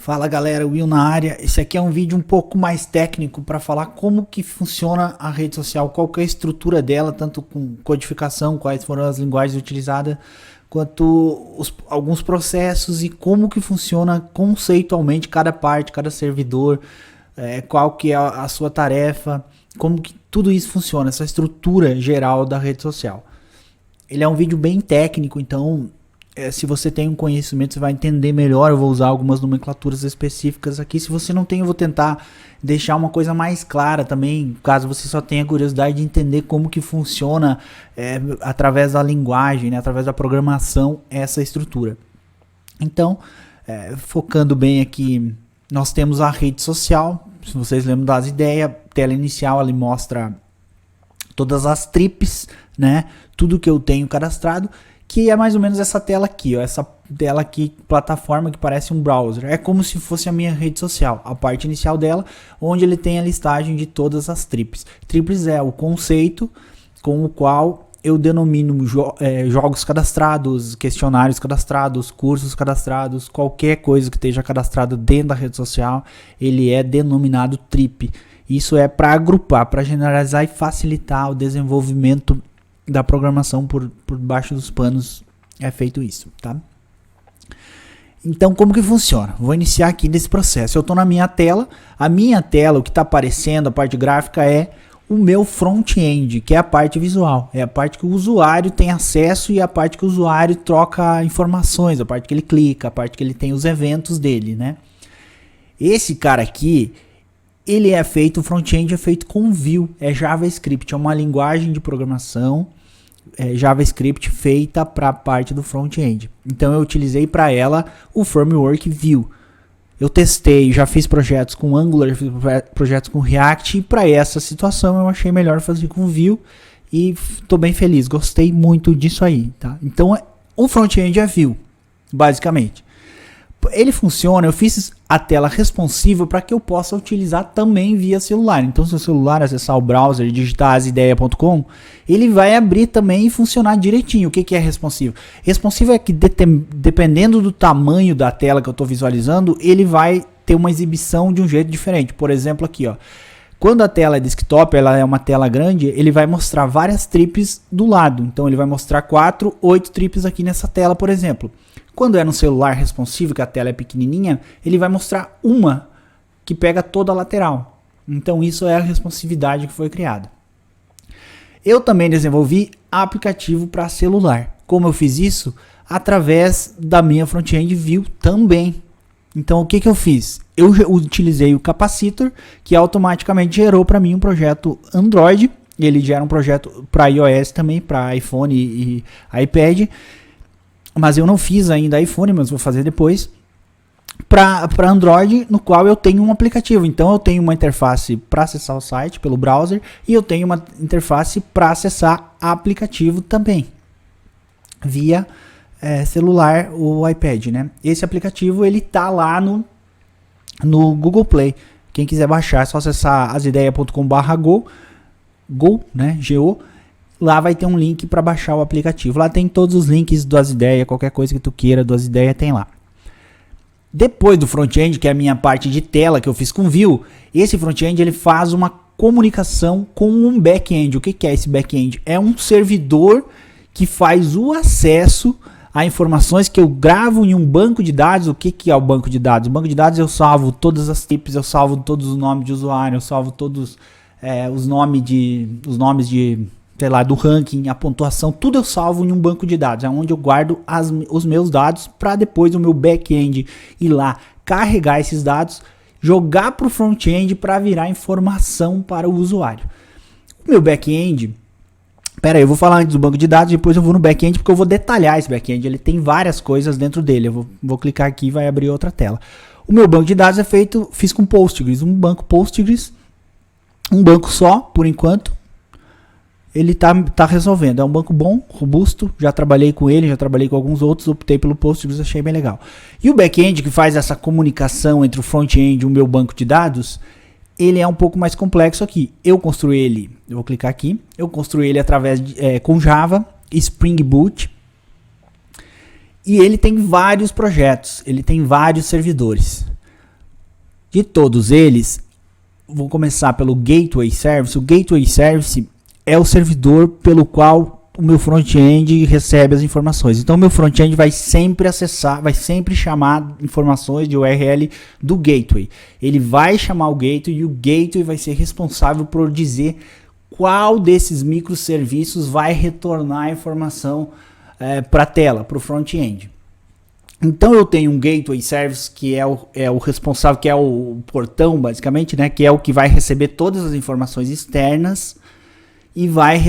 Fala galera, Will na área. Esse aqui é um vídeo um pouco mais técnico para falar como que funciona a rede social, qual que é a estrutura dela, tanto com codificação, quais foram as linguagens utilizadas, quanto alguns processos e como que funciona conceitualmente cada parte, cada servidor, qual que é a sua tarefa, como que tudo isso funciona, essa estrutura geral da rede social. Ele é um vídeo bem técnico, então se você tem um conhecimento, você vai entender melhor. Eu vou usar algumas nomenclaturas específicas aqui. Se você não tem, eu vou tentar deixar uma coisa mais clara também, caso você só tenha curiosidade de entender como que funciona através da linguagem, né, através da programação, essa estrutura. Então, focando bem aqui, nós temos a rede social. Se vocês lembram das ideias, tela inicial ali mostra todas as trips, né, tudo que eu tenho cadastrado, que é mais ou menos essa tela aqui, ó, essa tela aqui, plataforma que parece um browser. É como se fosse a minha rede social, a parte inicial dela, onde ele tem a listagem de todas as trips. Trips é o conceito com o qual eu denomino jogos cadastrados, questionários cadastrados, cursos cadastrados, qualquer coisa que esteja cadastrado dentro da rede social, ele é denominado trip. Isso é para agrupar, para generalizar e facilitar o desenvolvimento da programação por baixo dos panos. É feito isso, tá? Então, como que funciona? Vou iniciar aqui nesse processo. Eu estou na minha tela. A minha tela, o que está aparecendo, a parte gráfica, é o meu front-end, que é a parte visual. É a parte que o usuário tem acesso e a parte que o usuário troca informações, a parte que ele clica, a parte que ele tem os eventos dele, né? Esse cara aqui, ele é feito, o front-end é feito com Vue, é JavaScript, é uma linguagem de programação JavaScript feita para a parte do front-end. Então eu utilizei para ela o framework Vue. Eu testei, já fiz projetos com Angular, já fiz projetos com React, e para essa situação eu achei melhor fazer com Vue e estou bem feliz, gostei muito disso aí, tá? Então o front-end é Vue, basicamente. Ele funciona, eu fiz a tela responsiva para que eu possa utilizar também via celular. Então, se o celular acessar o browser e digitar asideia.com, ele vai abrir também e funcionar direitinho. O que é responsivo? Responsivo é que dependendo do tamanho da tela que eu estou visualizando, ele vai ter uma exibição de um jeito diferente. Por exemplo, aqui, ó. Quando a tela é desktop, ela é uma tela grande, ele vai mostrar várias trips do lado. Então, ele vai mostrar 4, 8 trips aqui nessa tela, por exemplo. Quando é no celular responsivo, que a tela é pequenininha, ele vai mostrar uma que pega toda a lateral. Então isso é a responsividade que foi criada. Eu também desenvolvi aplicativo para celular. Como eu fiz isso? Através da minha front-end Vue também. Então o que eu fiz? Eu utilizei o Capacitor, que automaticamente gerou para mim um projeto Android. Ele gera um projeto para iOS também, para iPhone e iPad. Mas eu não fiz ainda iPhone, mas vou fazer depois. Para Android, no qual eu tenho um aplicativo. Então eu tenho uma interface para acessar o site pelo browser e eu tenho uma interface para acessar aplicativo também, via celular ou iPad, né? Esse aplicativo ele tá lá no Google Play. Quem quiser baixar é só acessar asideia.com/go, né? Go. Lá vai ter um link para baixar o aplicativo. Lá tem todos os links do Asideia, qualquer coisa que tu queira do Asideia tem lá. Depois do front-end, que é a minha parte de tela que eu fiz com Vue, esse front-end ele faz uma comunicação com um back-end. O que é esse back-end? É um servidor que faz o acesso a informações que eu gravo em um banco de dados. O que é o banco de dados? O banco de dados eu salvo todas as tips, eu salvo todos os nomes de usuário, eu salvo todos os nomes de sei lá, do ranking, a pontuação, tudo eu salvo em um banco de dados, é onde eu guardo os meus dados para depois o meu back-end ir lá, carregar esses dados, jogar para o front-end para virar informação para o usuário. O meu back-end, eu vou falar antes do banco de dados, depois eu vou no back-end porque eu vou detalhar esse back-end, ele tem várias coisas dentro dele, eu vou clicar aqui e vai abrir outra tela. O meu banco de dados fiz com Postgres, um banco Postgres, um banco só, por enquanto. Ele tá resolvendo, é um banco bom, robusto, já trabalhei com ele, já trabalhei com alguns outros, optei pelo Postgres, achei bem legal. E o back-end que faz essa comunicação entre o front-end e o meu banco de dados, ele é um pouco mais complexo aqui. Eu construí ele, eu vou clicar aqui, eu construí ele através com Java, Spring Boot, e ele tem vários projetos, ele tem vários servidores. De todos eles, vou começar pelo Gateway Service. O Gateway Service é o servidor pelo qual o meu front-end recebe as informações. Então, o meu front-end vai sempre acessar, vai sempre chamar informações de URL do Gateway. Ele vai chamar o Gateway e o Gateway vai ser responsável por dizer qual desses microserviços vai retornar a informação para a tela, para o front-end. Então, eu tenho um Gateway Service que é o responsável, que é o portão, basicamente, né, que é o que vai receber todas as informações externas e vai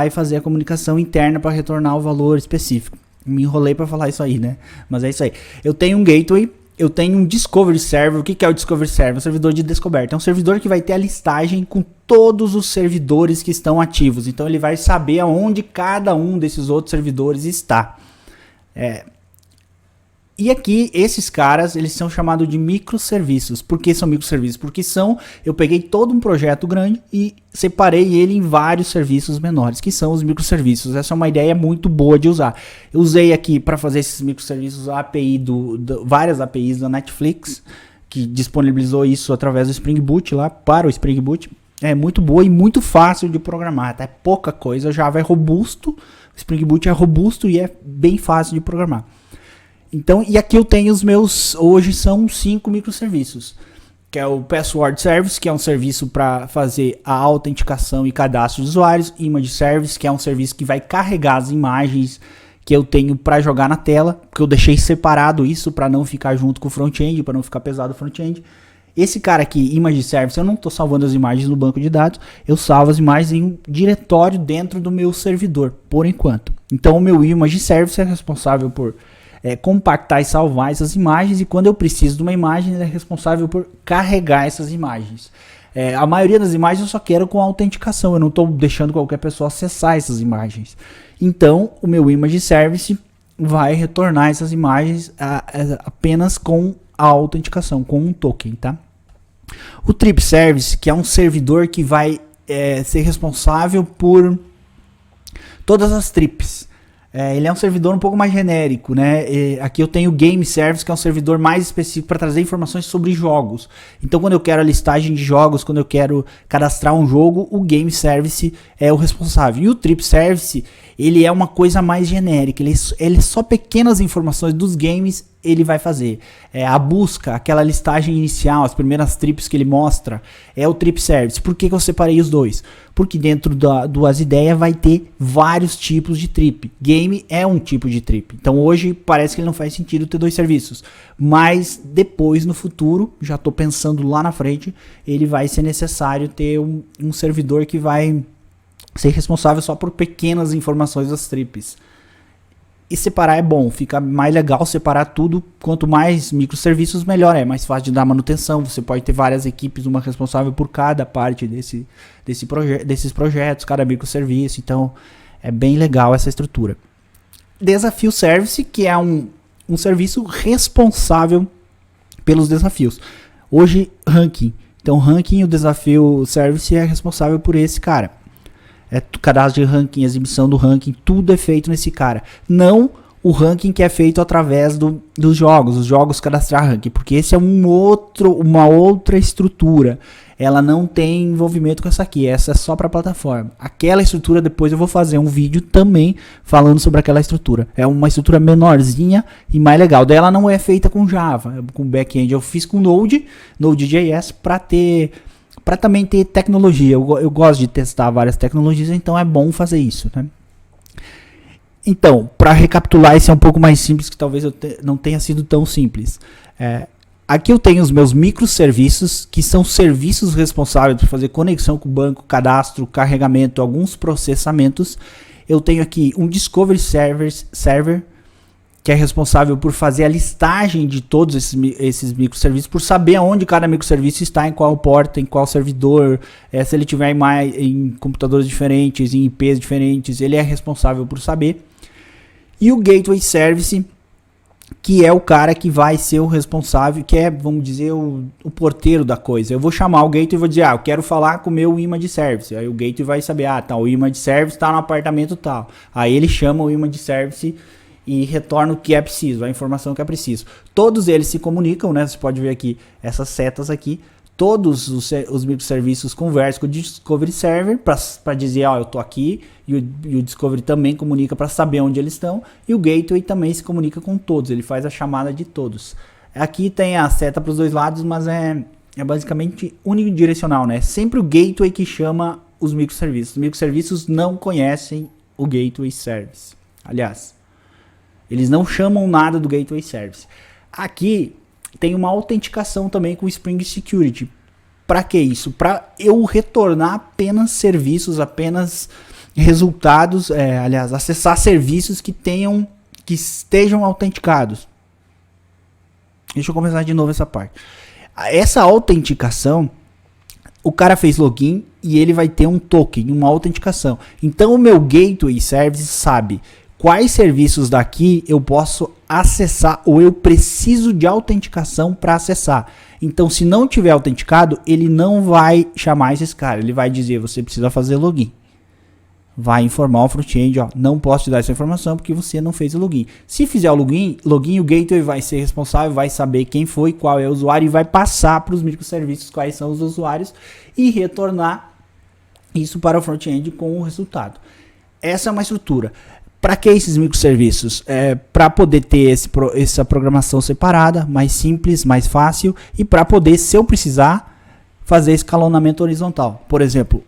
fazer a comunicação interna para retornar o valor específico. Me enrolei para falar isso aí, né? Mas é isso aí. Eu tenho um gateway, eu tenho um discovery server. O que é o discovery server? É um servidor de descoberta. É um servidor que vai ter a listagem com todos os servidores que estão ativos. Então ele vai saber aonde cada um desses outros servidores está. E aqui, esses caras, eles são chamados de microserviços. Por que são microserviços? Porque eu peguei todo um projeto grande e separei ele em vários serviços menores, que são os microserviços. Essa é uma ideia muito boa de usar. Eu usei aqui para fazer esses microserviços a API várias APIs da Netflix, que disponibilizou isso através do Spring Boot lá, para o Spring Boot. É muito boa e muito fácil de programar, tá? É pouca coisa, o Java é robusto, o Spring Boot é robusto e é bem fácil de programar. Então, e aqui eu tenho os meus, hoje são 5 microserviços, que é o Password Service, que é um serviço para fazer a autenticação e cadastro de usuários, Image Service, que é um serviço que vai carregar as imagens que eu tenho para jogar na tela, porque eu deixei separado isso para não ficar junto com o front-end, para não ficar pesado o front-end. Esse cara aqui, Image Service, eu não estou salvando as imagens no banco de dados, eu salvo as imagens em um diretório dentro do meu servidor, por enquanto. Então o meu Image Service é responsável por compactar e salvar essas imagens, e quando eu preciso de uma imagem, ele é responsável por carregar essas imagens. A maioria das imagens eu só quero com autenticação, eu não estou deixando qualquer pessoa acessar essas imagens. Então, o meu Image Service vai retornar essas imagens apenas com a autenticação, com um token, tá? O Trip Service, que é um servidor que vai ser responsável por todas as trips. Ele é um servidor um pouco mais genérico, né? Aqui eu tenho o Game Service, que é um servidor mais específico para trazer informações sobre jogos. Então, quando eu quero a listagem de jogos, quando eu quero cadastrar um jogo, o Game Service é o responsável. E o Trip Service, ele é uma coisa mais genérica. Ele só pequenas informações dos games ele vai fazer. A busca, aquela listagem inicial, as primeiras trips que ele mostra, é o Trip Service. Por que eu separei os dois? Porque dentro das ideias vai ter vários tipos de trip. Game é um tipo de trip. Então hoje parece que ele não faz sentido ter dois serviços. Mas depois, no futuro, já estou pensando lá na frente, ele vai ser necessário ter um servidor que vai ser responsável só por pequenas informações das trips. E separar é bom, fica mais legal separar tudo. Quanto mais microserviços, melhor. É mais fácil de dar manutenção. Você pode ter várias equipes, uma responsável por cada parte desses projetos, cada microserviço. Então, é bem legal essa estrutura. Desafio Service, que é um serviço responsável pelos desafios. Hoje, ranking. Então, ranking, o Desafio Service é responsável por esse cara. Cadastro de ranking, exibição do ranking, tudo é feito nesse cara. Não o ranking que é feito através dos jogos, os jogos cadastrar ranking, porque esse é uma outra estrutura. Ela não tem envolvimento com essa aqui, essa é só para plataforma. Aquela estrutura, depois eu vou fazer um vídeo também falando sobre aquela estrutura. É uma estrutura menorzinha e mais legal. Daí ela não é feita com Java, com back-end. Eu fiz com Node.js para também ter tecnologia. Eu gosto de testar várias tecnologias, então é bom fazer isso, né? Então, para recapitular, esse é um pouco mais simples, que talvez não tenha sido tão simples. Aqui eu tenho os meus microserviços, que são serviços responsáveis por fazer conexão com o banco, cadastro, carregamento, alguns processamentos. Eu tenho aqui um Discovery Server, que é responsável por fazer a listagem de todos esses microserviços, por saber aonde cada microserviço está, em qual porta, em qual servidor, se ele tiver em computadores diferentes, em IPs diferentes, ele é responsável por saber. E o Gateway Service, que é o cara que vai ser o responsável, que é, vamos dizer, o porteiro da coisa. Eu vou chamar o Gateway e vou dizer, eu quero falar com o meu Image Service. Aí o Gateway vai saber, o Image Service está no apartamento tal. Aí ele chama o Image Service e retorna o que é preciso, a informação que é preciso. Todos eles se comunicam, né? Você pode ver aqui essas setas aqui. Todos os microserviços conversam com o Discovery Server para dizer, ó, eu tô aqui, e o Discovery também comunica para saber onde eles estão, e o Gateway também se comunica com todos, ele faz a chamada de todos. Aqui tem a seta para os dois lados, mas é basicamente unidirecional, né? Sempre o Gateway que chama os microserviços. Os microserviços não conhecem o Gateway Service. Aliás, eles não chamam nada do Gateway Service. Aqui tem uma autenticação também com o Spring Security. Para que isso? Para eu retornar apenas serviços, apenas resultados, aliás, acessar serviços que estejam autenticados. Deixa eu começar de novo essa parte. Essa autenticação, o cara fez login e ele vai ter um token, uma autenticação. Então o meu Gateway Service sabe quais serviços daqui eu posso acessar ou eu preciso de autenticação para acessar. Então, se não tiver autenticado, ele não vai chamar esses caras. Ele vai dizer, você precisa fazer login. Vai informar o front-end, ó, não posso te dar essa informação porque você não fez o login. Se fizer o login, o Gateway vai ser responsável, vai saber quem foi, qual é o usuário e vai passar para os microserviços quais são os usuários e retornar isso para o front-end com o resultado. Essa é uma estrutura. Para que esses microserviços? Para poder ter essa programação separada, mais simples, mais fácil, e para poder, se eu precisar, fazer escalonamento horizontal. Por exemplo,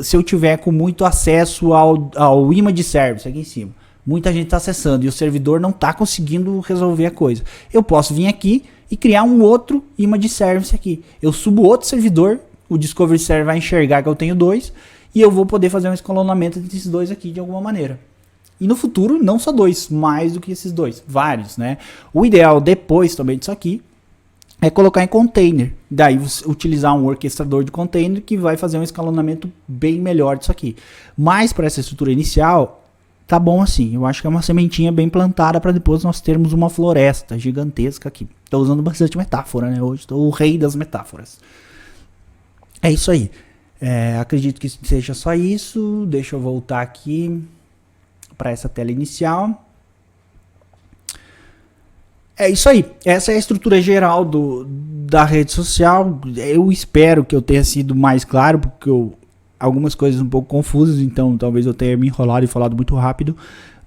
se eu tiver com muito acesso ao image service aqui em cima, muita gente está acessando e o servidor não está conseguindo resolver a coisa. Eu posso vir aqui e criar um outro image service aqui. Eu subo outro servidor, o Discovery Server vai enxergar que eu tenho dois, e eu vou poder fazer um escalonamento desses dois aqui de alguma maneira. E no futuro, não só dois, mais do que esses dois, vários, né? O ideal depois também disso aqui é colocar em container. Daí utilizar um orquestrador de container que vai fazer um escalonamento bem melhor disso aqui. Mas para essa estrutura inicial, tá bom assim. Eu acho que é uma sementinha bem plantada para depois nós termos uma floresta gigantesca aqui. Estou usando bastante metáfora, né? Hoje estou o rei das metáforas. É isso aí. Acredito que seja só isso. Deixa eu voltar aqui para essa tela inicial. É isso aí. Essa é a estrutura geral da rede social. Eu espero que eu tenha sido mais claro, porque algumas coisas um pouco confusas, então talvez eu tenha me enrolado e falado muito rápido,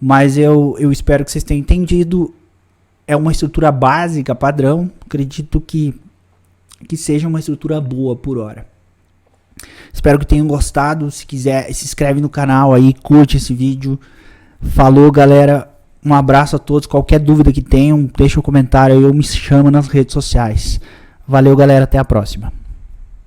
mas eu espero que vocês tenham entendido. É uma estrutura básica, padrão. Acredito que seja uma estrutura boa por hora. Espero que tenham gostado. Se quiser, se inscreve no canal aí, curte esse vídeo. Falou, galera. Um abraço a todos. Qualquer dúvida que tenham, deixa um comentário aí ou me chama nas redes sociais. Valeu, galera. Até a próxima.